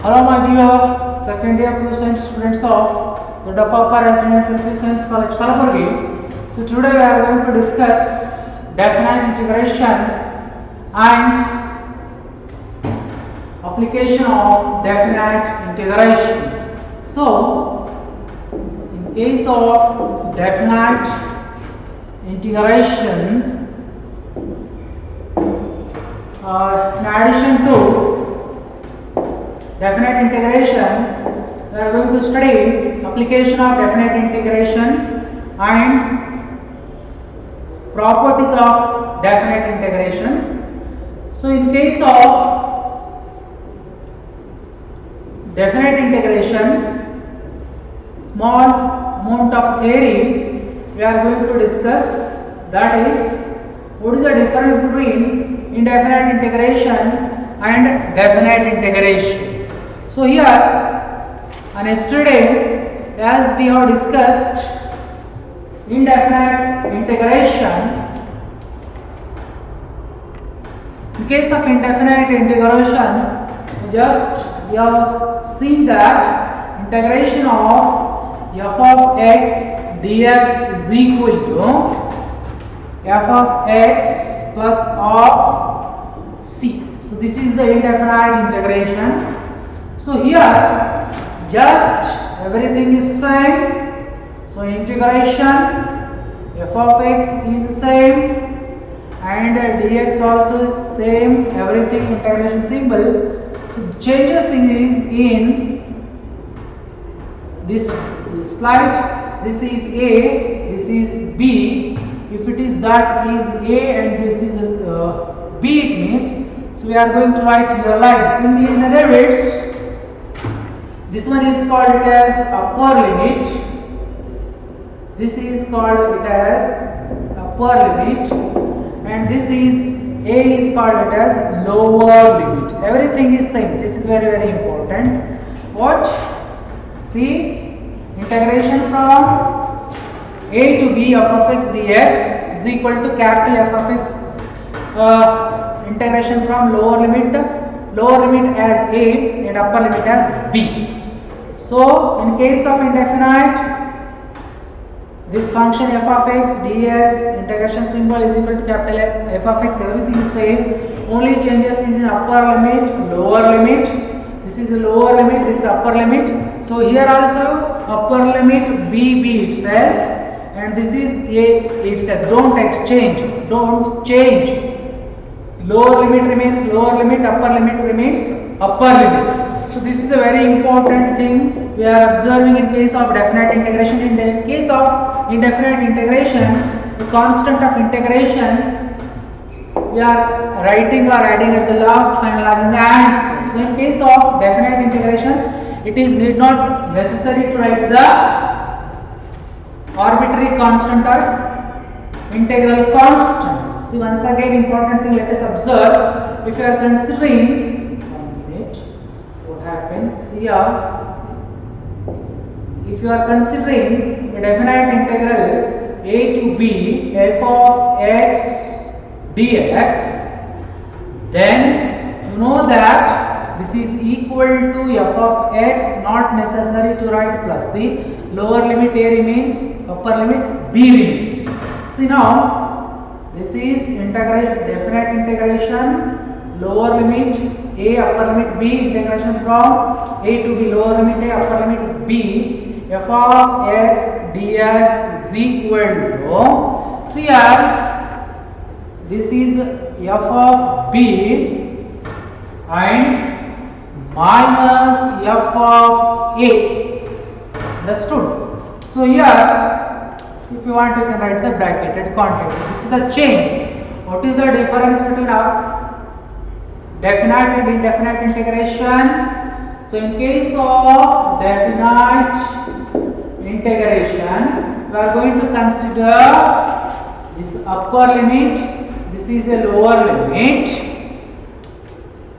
Hello my dear second year pure science students of the Dapapa Residential Pure Science College Kalaburgi. So today we are going to discuss definite integration and application of definite integration. So in case of definite integration, in addition to definite integration, we are going to study application of definite integration and properties of definite integration. So in case of definite integration, small amount of theory we are going to discuss, that is, what is the difference between indefinite integration and definite integration. So here on yesterday, as we have discussed indefinite integration, in case of indefinite integration, we have seen that integration of f of x dx is equal to f of x plus of c. So this is the indefinite integration. So here just everything is same. So integration f of x is same and dx also same, everything integration symbol. So the changes is in this slide. This is A, this is B. If it is that is A and this is B, it means, so we are going to write here like, in other words, this one is called it as upper limit, this is called it as upper limit, and this is A is called it as lower limit. Everything is same. This is very important. What? See, integration from A to B f of x dx is equal to capital F of x, integration from lower limit as A and upper limit as B. So in case of indefinite, this function f of x dx, integration symbol is equal to capital F of x, everything is same. Only changes is in upper limit, lower limit. This is the lower limit, this is the upper limit. So here also upper limit b itself, and this is A itself. Don't exchange, don't change. Lower limit remains lower limit, upper limit remains upper limit. So this is a very important thing we are observing in case of definite integration. In the case of indefinite integration, the constant of integration we are writing or adding at the last, finalizing the answer. So in case of definite integration, it is need not necessary to write the arbitrary constant or integral constant. See, once again important thing, let us observe. If you are considering, 1 minute, what happens here? If you are considering a definite integral a to b f of x dx, then you know that this is equal to f of x, not necessary to write plus. See, lower limit A remains, upper limit B remains. See now, this is integration, definite integration, lower limit A, upper limit B, integration from A to B, lower limit A, upper limit B, f of x dx is equal to, here, this is f of B and minus f of A. Understood? So here, if you want, you can write the bracketed quantity. This is the chain. What is the difference between definite and indefinite integration? So in case of definite integration, we are going to consider this upper limit, this is a lower limit,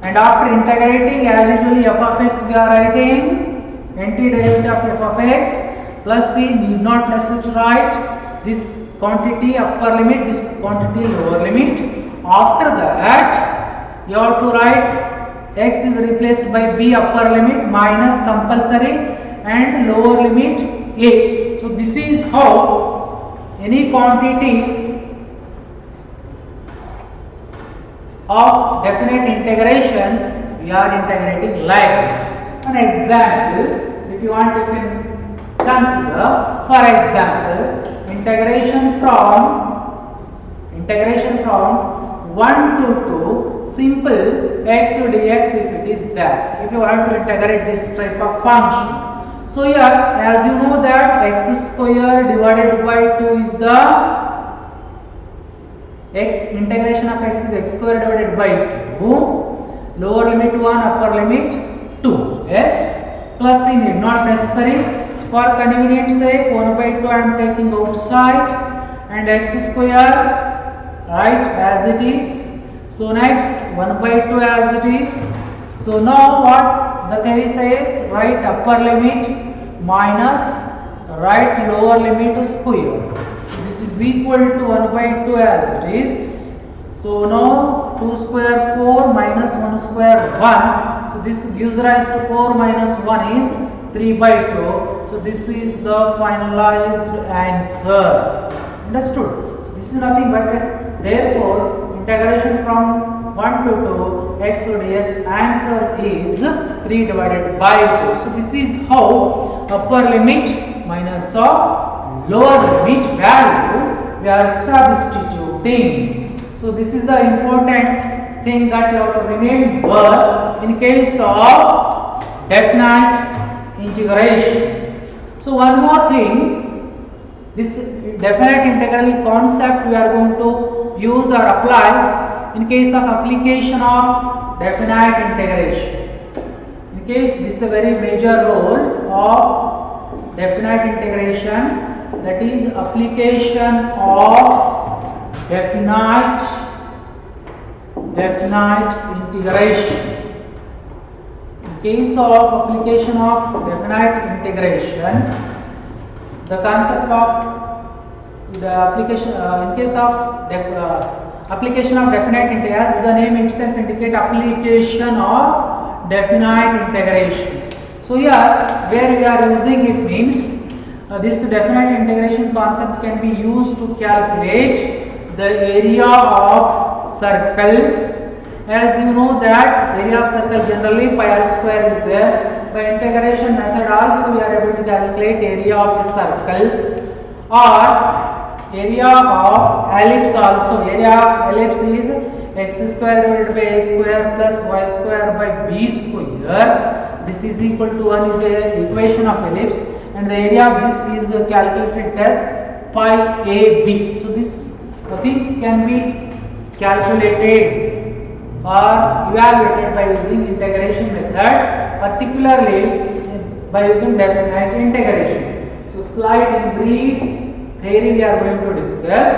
and after integrating, as usually f of x we are writing antiderivative of f of x plus c, need not necessary to write this quantity upper limit, this quantity lower limit. After that, you have to write x is replaced by b upper limit minus compulsory and lower limit a. So this is how any quantity of definite integration we are integrating like this. An example, if you want you can consider, for example, integration from 1 to 2 simple x dx if it is there, if you want to integrate this type of function. So here, as you know that x square divided by 2 is the integration of x is x square divided by 2, lower limit 1, upper limit 2. Yes, plus in it, not necessary. For convenience sake, 1 by 2 I am taking outside and x square, right, as it is. So next 1 by 2 as it is. So now what the theory says, right upper limit minus right lower limit square. So this is equal to 1 by 2 as it is. So now 2 square 4 minus 1 square 1. So this gives rise to 4 minus 1 is 3 by 2. So this is the finalized answer. Understood? So this is nothing but therefore integration from 1 to 2 x dx answer is 3 divided by 2. So this is how upper limit minus of lower limit value we are substituting. So this is the important thing that you have to remember in case of definite integration. So one more thing, this definite integral concept we are going to use or apply in case of application of definite integration. In case this is a very major role of definite integration, that is application of definite integration. In case of application of definite integration, the concept of the application in case of application of definite integration, as the name itself indicate, application of definite integration. So here where we are using it means this definite integration concept can be used to calculate the area of circle. As you know that area of circle generally pi r square is there. By integration method also we are able to calculate area of a circle, or area of ellipse also. Area of ellipse is x square divided by a square plus y square by b square. This is equal to 1 is the equation of ellipse, and the area of this is calculated as pi a b. So this things can be calculated or evaluated by using integration method, particularly by using definite integration. So slide in brief theory we are going to discuss.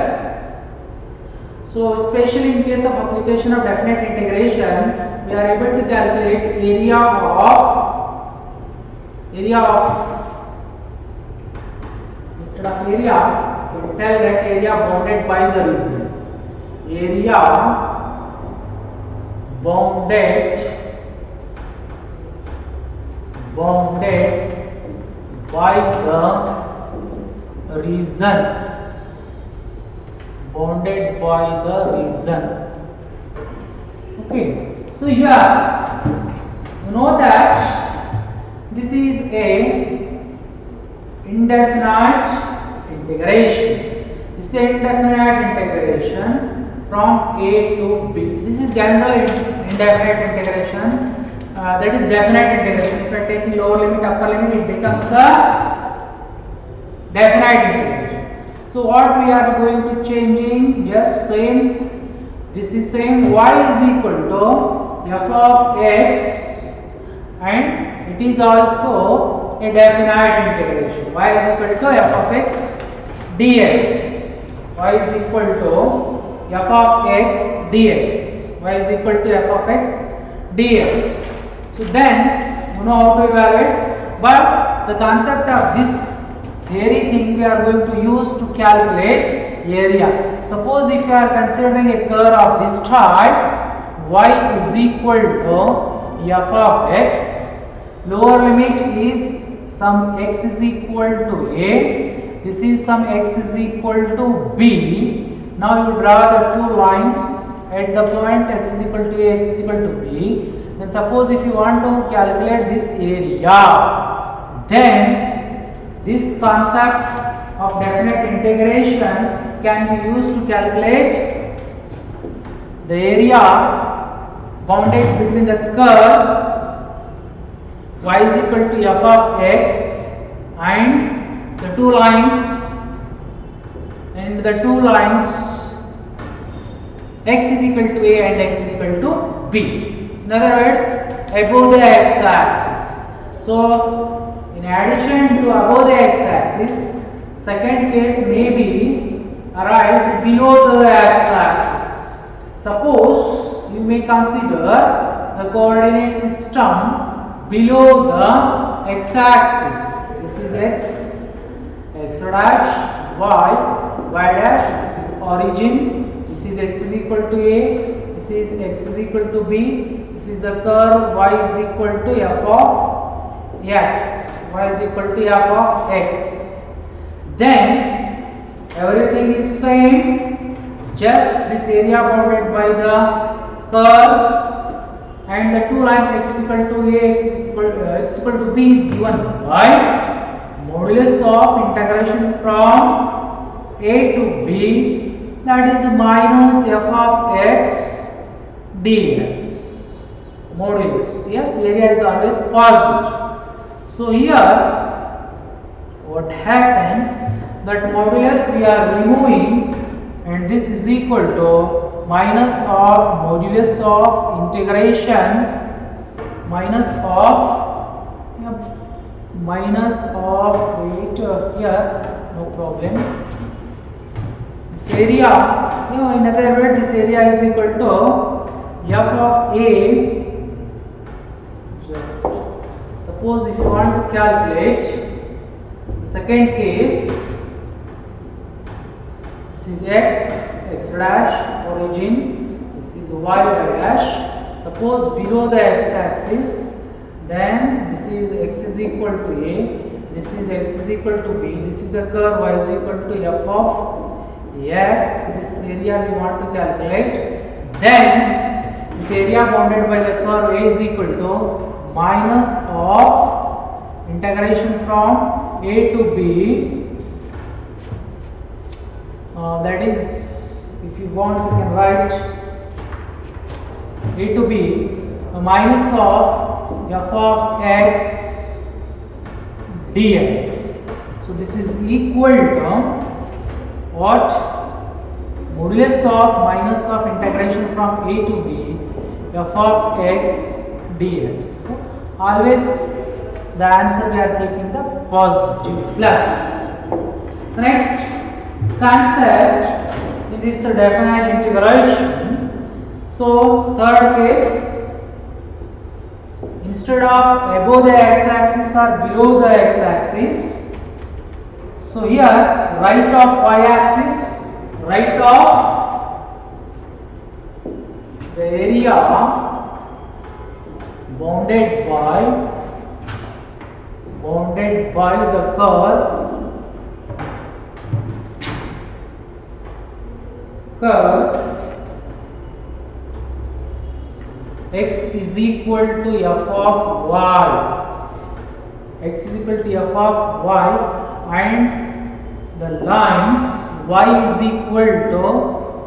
So especially in case of application of definite integration, we are able to calculate area of instead of area, we can tell that area bounded by the region. Area bounded by the region. Bounded by the region. Okay. So here you know that this is a indefinite integration. This is a indefinite integration from a to b. This is general indefinite integration. That is definite integration. If I take the lower limit, upper limit, it becomes a definite integration. So what we are going to changing? Yes, same. This is same. Y is equal to f of x, and it is also a definite integration. Y is equal to f of x dx. Y is equal to f of x dx. Y is equal to f of x dx. So then you know how to evaluate, but the concept of this theory thing we are going to use to calculate area. Suppose if you are considering a curve of this type, y is equal to f of x. Lower limit is some x is equal to a. This is some x is equal to b. Now you draw the two lines at the point x is equal to a, x is equal to b. Then suppose if you want to calculate this area, then this concept of definite integration can be used to calculate the area bounded between the curve y is equal to f of x and the two lines x is equal to a and x is equal to b. In other words, above the x-axis. So, in addition to above the x-axis, second case may be arise below the x-axis. Suppose you may consider the coordinate system below the x-axis. This is x, x dash, y dash. This is origin. This is x is equal to a. This is x is equal to b. This is the curve y is equal to f of x. Y is equal to f of x. Then everything is same. Just this area bounded by the curve and the two lines x is equal to a, x is equal to b is given by modulus of integration from a to b, that is minus f of x dx. Modulus, yes, area is always positive. So here what happens, that modulus we are removing and this is equal to minus of modulus of integration minus of wait here, no problem. This area, in other words, this area is equal to f of a. Just suppose if you want to calculate the second case, this is x dash origin, this is y dash. Suppose below the x-axis, then this is x is equal to a, this is x is equal to b, this is the curve y is equal to f of x. This area we want to calculate. Then this area bounded by the curve a is equal to minus of integration from a to b, that is, if you want you can write a to b minus of f of x dx. So this is equal to what? Modulus of minus of integration from a to b f of x dx. So always the answer we are taking the positive plus. The next concept in this definite integration. So third case, instead of above the x-axis or below the x-axis, so here right of y-axis, right of the area bounded by the curve x is equal to f of y, x is equal to f of y, and the lines y is equal to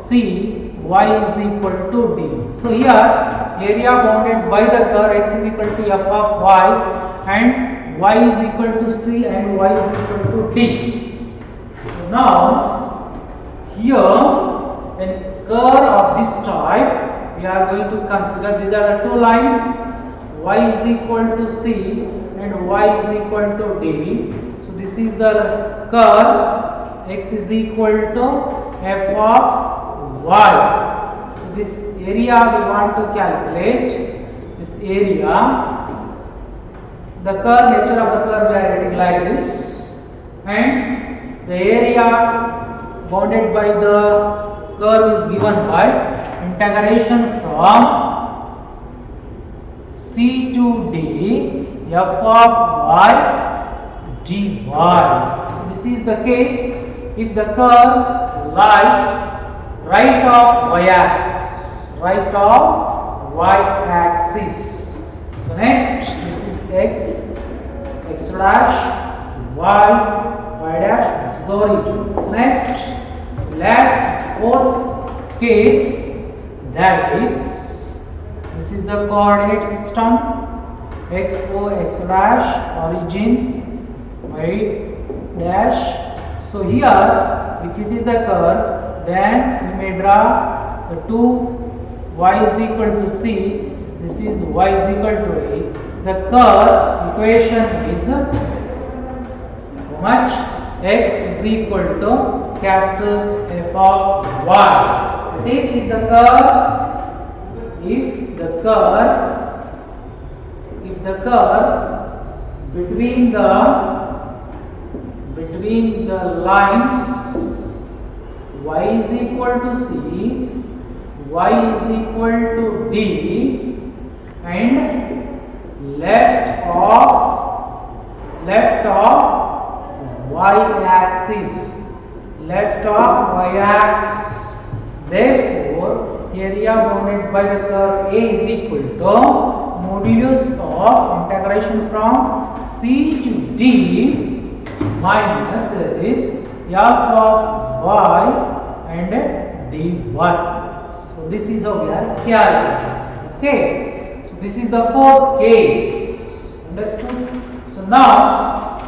c, y is equal to d. So here area bounded by the curve x is equal to f of y and y is equal to c and y is equal to d. So now here when curve of this type we are going to consider, these are the two lines, y is equal to c and y is equal to d. So this is the curve x is equal to f of y. So this area we want to calculate, this area, the curve, nature of the curve we are writing like this, and the area bounded by the curve is given by integration from c C to D f of y dy. So this is the case if the curve lies right of y-axis, right of y-axis. So next, this is x dash, y dash, this is origin. So next, last fourth case, that is, this is the coordinate system, x dash, origin, y dash. So here, if it is the curve, then we may draw the two y is equal to c, this is y is equal to a. The curve equation is how much? X is equal to capital F of y. That is, if the curve between the lines y is equal to c, y is equal to d, and left of y-axis, therefore area bounded by the curve A is equal to modulus of integration from c to d minus this f of y and dy. So this is how we are calculating. Okay, so this is the fourth case. Understood? So now,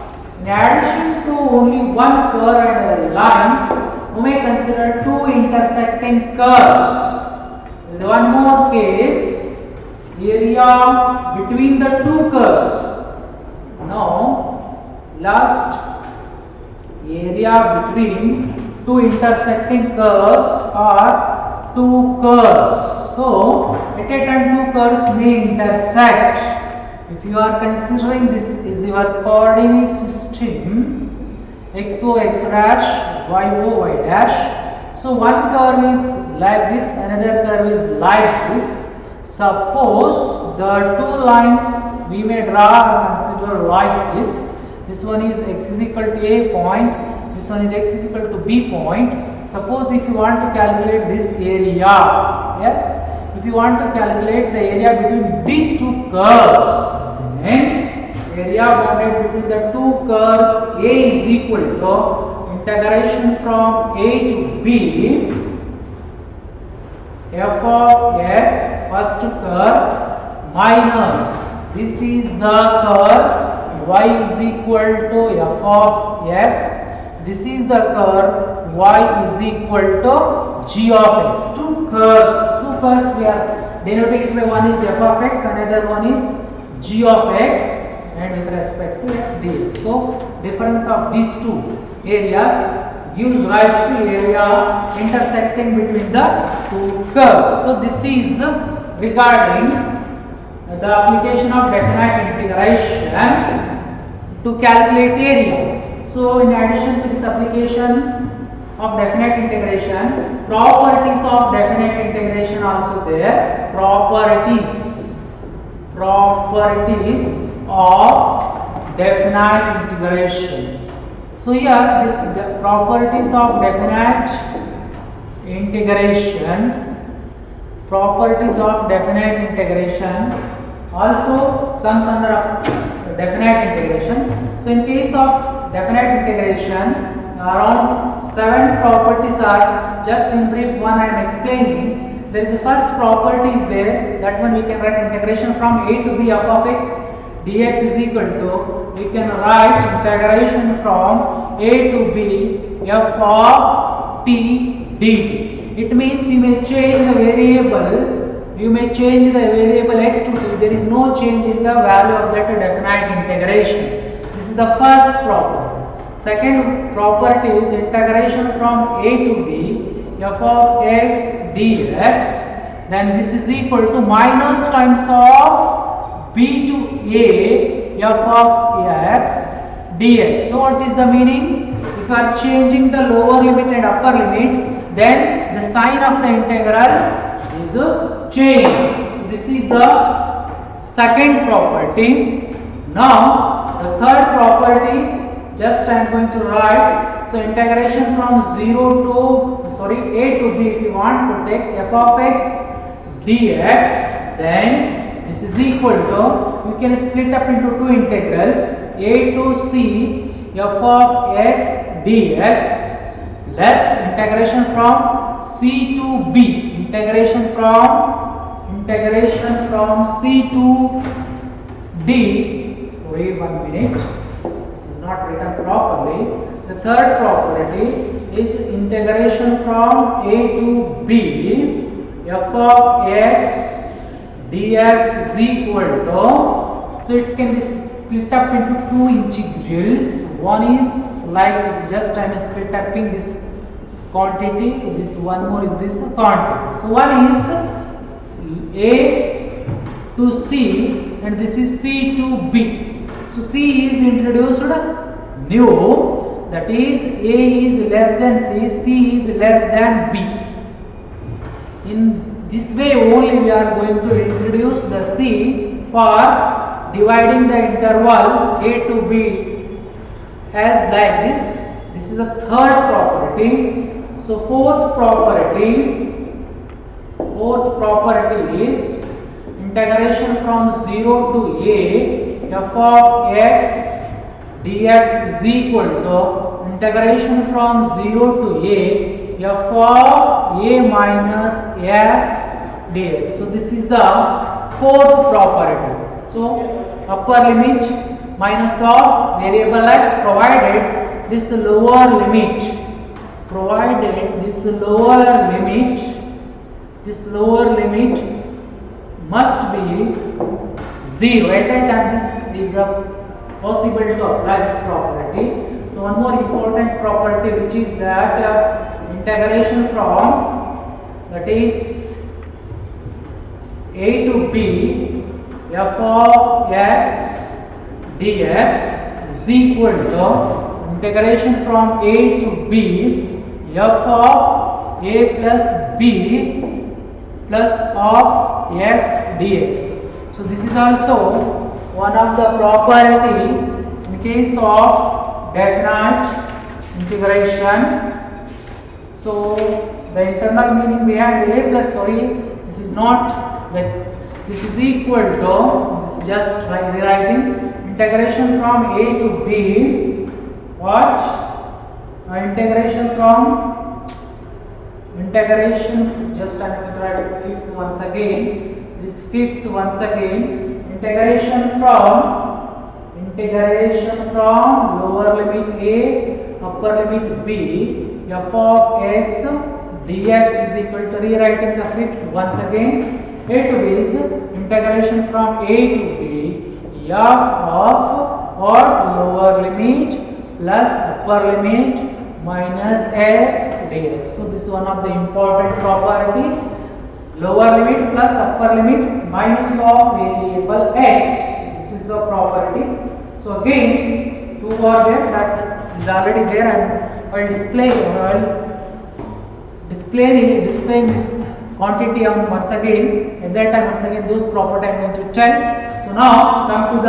in addition to only one curve and lines, we may consider two intersecting curves. There is one more case, area between the two curves. Now, last area between two intersecting curves are two curves. So, at a time two curves may intersect. If you are considering this is your coordinate system, xo x dash, yo y dash. So one curve is like this, another curve is like this. Suppose the two lines we may draw or consider like this. This one is x is equal to a point, this one is x is equal to b point. Suppose if you want to calculate this area, yes, if you want to calculate the area between these two curves, then area bounded between the two curves A is equal to integration from A to B f of x, first curve, minus this is the curve y is equal to f of x, this is the curve y is equal to g of x. Two curves we are denoting by, one is f of x, another one is g of x, and with respect to x dx. So difference of these two areas gives rise to area intersecting between the two curves. So this is regarding the application of definite integration to calculate area. So in addition to this application of definite integration, properties of definite integration also there. Properties of definite integration. So here this properties of definite integration also comes under definite integration. So in case of definite integration, around 7 properties are, just in brief one I am explaining. There is a first property is there, that one we can write integration from a to b f of x dx is equal to, we can write integration from a to b f of t dt. It means you may change the variable x to t, there is no change in the value of that definite integration. This is the first property. Second property is integration from a to b f of x dx, then this is equal to minus times of b to a f of x dx. So what is the meaning? If you are changing the lower limit and upper limit, then the sign of the integral is changed. So this is the second property. Now the third property, just I am going to write. So integration from 0 to a to b, if you want to take f of x dx, then this is equal to, you can split up into two integrals, a to c f of x dx less integration from c to b, integration from c to d. Sorry, 1 minute, it is not written properly. The third property is integration from a to b, f of x dx is equal to, so it can be split up into two integrals. One is like, just I am split upping this quantity, this one more is this quantity. So one is a to c and this is c to b. So c is introduced new, that is a is less than c is less than b. In this way only we are going to introduce the c for dividing the interval a to b as like this. This is the third property. So fourth property is integration from 0 to a f of x dx is equal to integration from 0 to a f of a minus x dx. So this is the fourth property. So upper limit minus of variable x, provided this lower limit must be 0. At that time this is possible to apply this property. So one more important property, which is that integration from, that is a to b f of x dx is equal to integration from a to b f of a plus b plus of x dx. So this is also one of the property in case of definite integration. So the internal meaning behind a plus, this is not like, this is equal to, this is just by rewriting integration from a to b, what integration, just I am going to write fifth once again, this fifth once again, integration from lower limit a upper limit b f of x dx is equal to, rewriting the fifth once again, a to b is integration from a to b f of lower limit plus upper limit minus x dx. So this is one of the important property, lower limit plus upper limit minus of variable x. This is the property. So again, two are there, that is already there, and I will displaying this quantity on once again. At that time, once again, those property I am going to tell. So now come to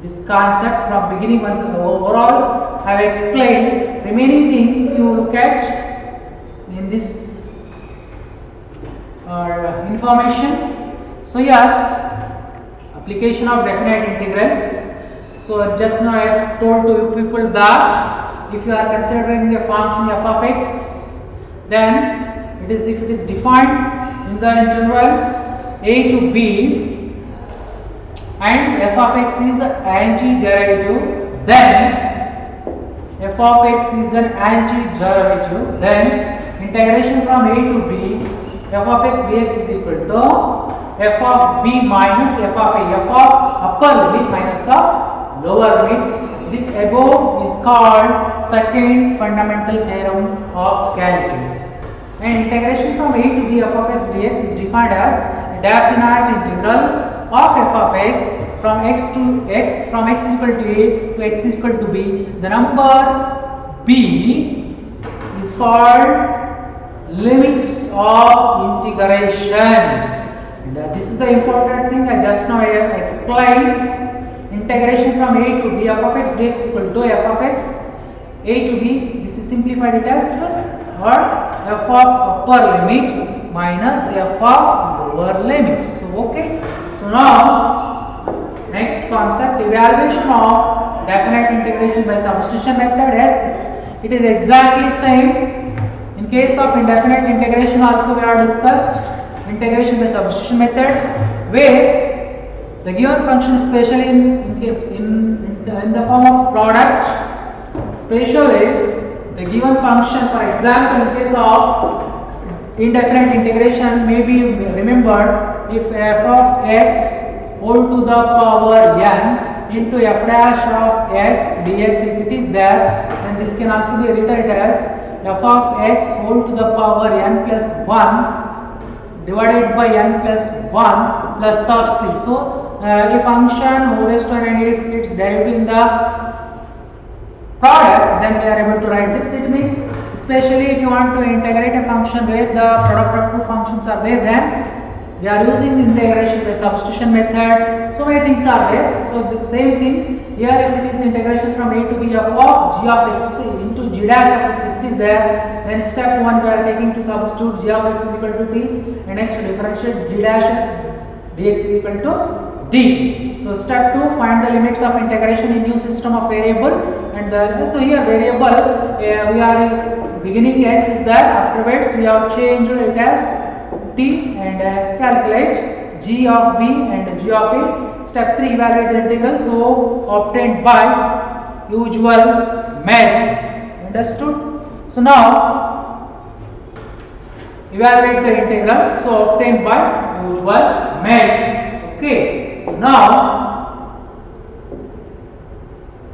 this concept from beginning. Once overall I have explained, remaining things you look at in this information. So here, application of definite integrals. So just now I have told to you people that if you are considering a function f of x, then it is, if it is defined in the interval a to b and f of x is antiderivative, then f of x is an antiderivative, then integration from a to b f of x dx is equal to f of b minus f of a, f of upper limit minus of lower limit. This above is called second fundamental theorem of calculus. And integration from a to b f of x dx is defined as a definite integral of f of x from x to x, from x is equal to a to x is equal to b. The number b is called limits of integration. And this is the important thing I just now explained. Integration from a to b f of x dx is equal to f of x a to b. This is simplified it as or f of upper limit minus f of lower limit. So okay. So now next concept, evaluation of definite integration by substitution method. Yes, it is exactly same. In case of indefinite integration also we have discussed integration by substitution method, where the given function, especially in the form of product, especially the given function, for example, in case of indefinite integration may be remembered if f of x whole to the power n into f dash of x dx, if it is there, then this can also be written as f of x whole to the power n plus 1 divided by n plus 1 plus of c. So a function o raised to n, and if it's derived in the product, then we are able to write this. It means especially if you want to integrate a function where the product of two functions are there, then we are using integration by substitution method. So many things are there. So the same thing here, if it is integration from a to b f of g of x into g dash of x, if it is there, then step 1 we are taking to substitute g of x is equal to t, and next to differentiate g dash x dx is equal to d. So step 2, find the limits of integration in new system of variable, and so here variable we are beginning x is that, afterwards we have changed it as t, and calculate g of b and g of a. Step 3, evaluate the integral so obtained by usual method. Understood? So now evaluate the integral so obtained by usual method. Okay. So now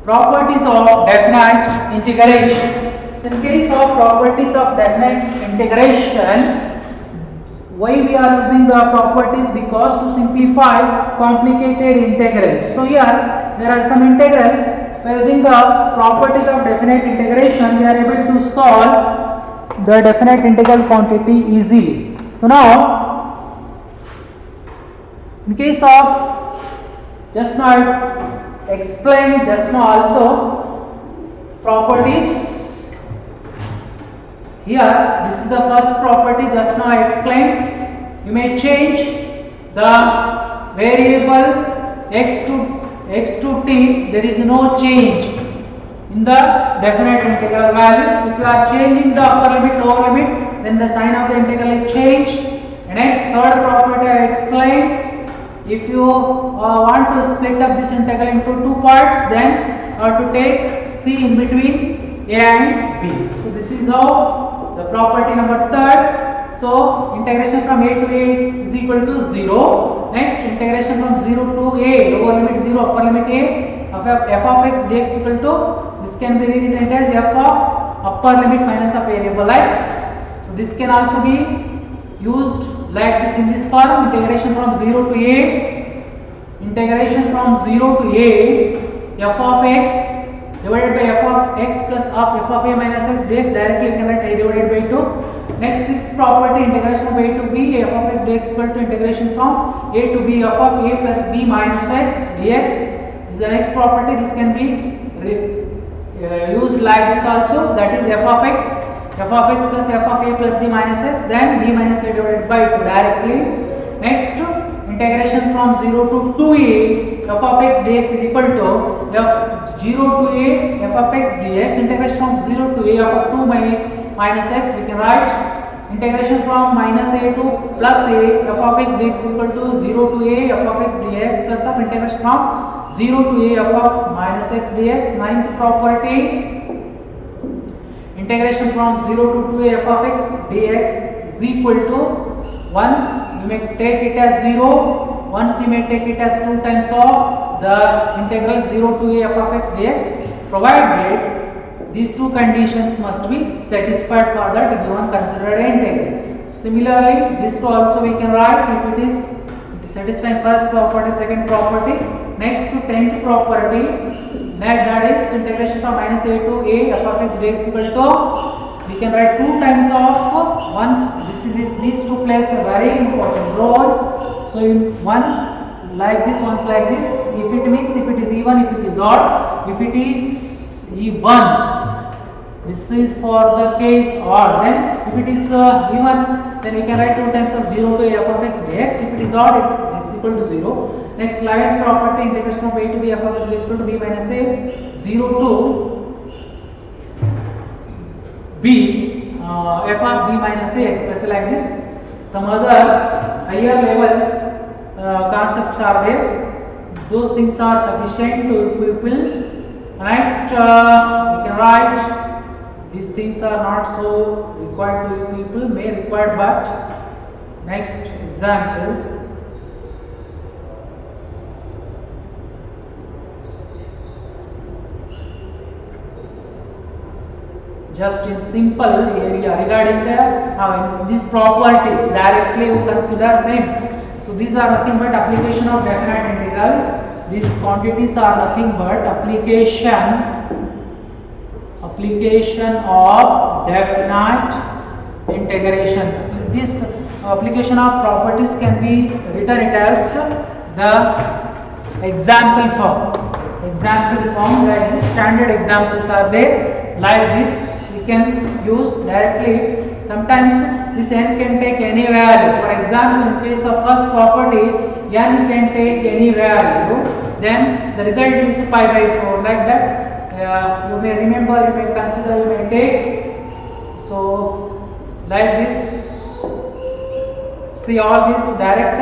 properties of definite integration. So in case of properties of definite integration, why we are using the properties? Because to simplify complicated integrals. So here there are some integrals. By using the properties of definite integration, we are able to solve the definite integral quantity easily. So now in case of just now explained just now also properties. Here this is the first property just now I explained. You may change the variable x to t. There is no change in the definite integral value. If you are changing the upper limit, lower limit, then the sign of the integral is changed. And next, third property I explained. If you want to split up this integral into two parts, then you have to take c in between a and b. So this is how the property number third. So integration from a to a is equal to 0. Next, integration from 0 to a, lower limit 0, upper limit a, of f of x dx is equal to, this can be rewritten as f of upper limit minus of variable x. So this can also be used like this in this form. Integration from 0 to a, integration from 0 to a, f of x divided by f of x plus of f of a minus x dx, directly you can write a divided by 2. Next is property, integration from a to b, f of x dx equal to integration from a to b, f of a plus b minus x dx is the next property. This can be used like this also, that is f of x plus f of a plus b minus x, then b minus a divided by 2 directly. Next, integration from 0 to 2a, f of x dx is equal to f 0 to a, f of x dx, integration from 0 to a, f of 2 minus x, we can write integration from minus a to plus a, f of x dx is equal to 0 to a, f of x dx plus of integration from 0 to a, f of minus x dx. Ninth property, integration from 0 to 2a, f of x dx is equal to, once you may take it as 0, once you may take it as 2 times of the integral 0 to a, f of x dx, provided these two conditions must be satisfied for that given considered integral. Similarly, this two also we can write if it is satisfying first property, second property. Next to 10th property, that is integration from minus a to a, f of x dx equal to, we can write 2 times of, once these two plays a very important role. So once like this, once like this. If it means if it is even, if it is odd, if it is even, this is for the case odd. Then if it is even, then we can write 2 times of 0 to f of x dx. If it is odd, it is equal to 0. Next, line property, integration of a to b f of x is equal to b minus a, 0 to b f of b minus a expressed like this. Some other higher level concepts are there. Those things are sufficient to people. Next, we can write these things are not so required to people, may required, but next example. Just in simple area regarding the these properties directly we consider same. So these are nothing but application of definite integral. These quantities are nothing but application of definite integration. This application of properties can be written it as the example form. Like this, standard examples are there. Like this we can use directly. Sometimes this n can take any value. For example, in case of first property, n can take any value, then the result is pi by 4, like that. You may remember, you may consider, you may take. So like this, see all this direct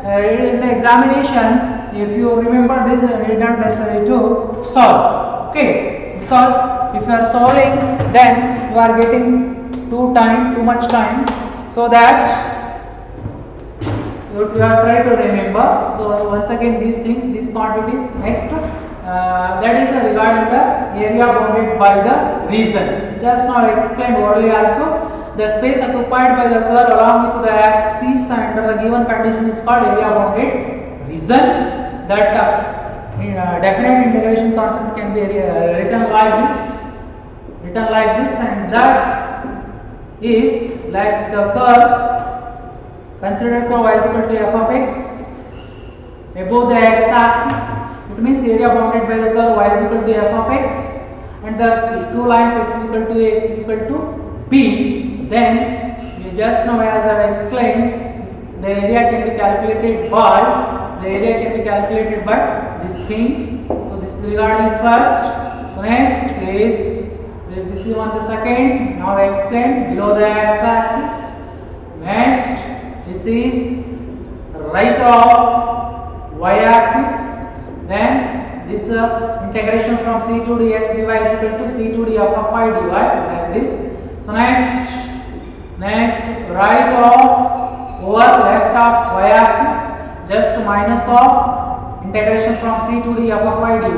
in the examination. If you remember this, you are not necessary to solve, okay? Because if you are solving, then you are getting too much time, so that you are trying to remember. So once again, these things, these quantities. Next, that is regarding the area bounded by the region. Just now explained orally also. The space occupied by the curve along with the axis under the given condition is called area bounded region. That definite integration concept can be written like this, and that is like the curve considered for y is equal to f of x above the x axis. It means area bounded by the curve y is equal to f of x, and the two lines x is equal to a, x is equal to b. Then you just know, as I have explained, the area can be calculated by this thing. So this is regarding first. So next is this is on the second. Now I explain below the x axis. Next, this is right of y axis. Then this integration from c to dx dy is equal to c to d f of y dy, like this. So next right of over left of y axis, just minus of integration from c to d f of y dy.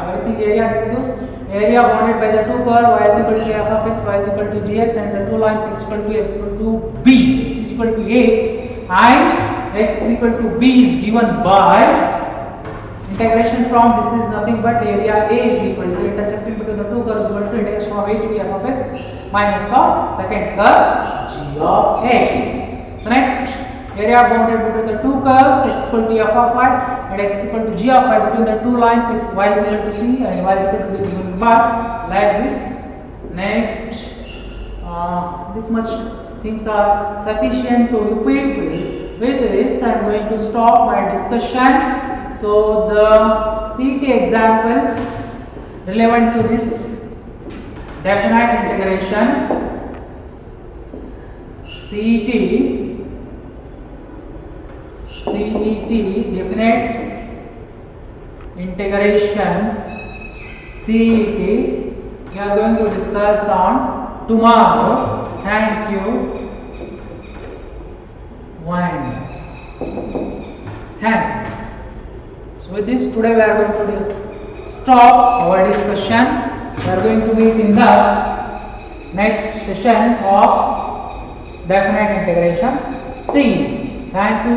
Everything area discussed. Area bounded by the two curve y is equal to f of x, y is equal to gx, and the two lines x is equal to b, x is equal to a, and x is equal to b is given by integration from, this is nothing but area a is equal to intersecting between the two curves is equal to integration of a to b f of x minus of second curve g of x. So next, area bounded between the two curves, x is equal to f of y and x is equal to g of y, between the two lines x, y is equal to c and y is equal to b is given by, like this. Next, this much things are sufficient to equip with this. I am going to stop my discussion. So the CET examples relevant to this definite integration, CET definite integration, CET, we are going to discuss on tomorrow. Thank you. Thank you. So with this, today we are going to stop our discussion. We are going to meet in the next session of definite integration. See. Thank you.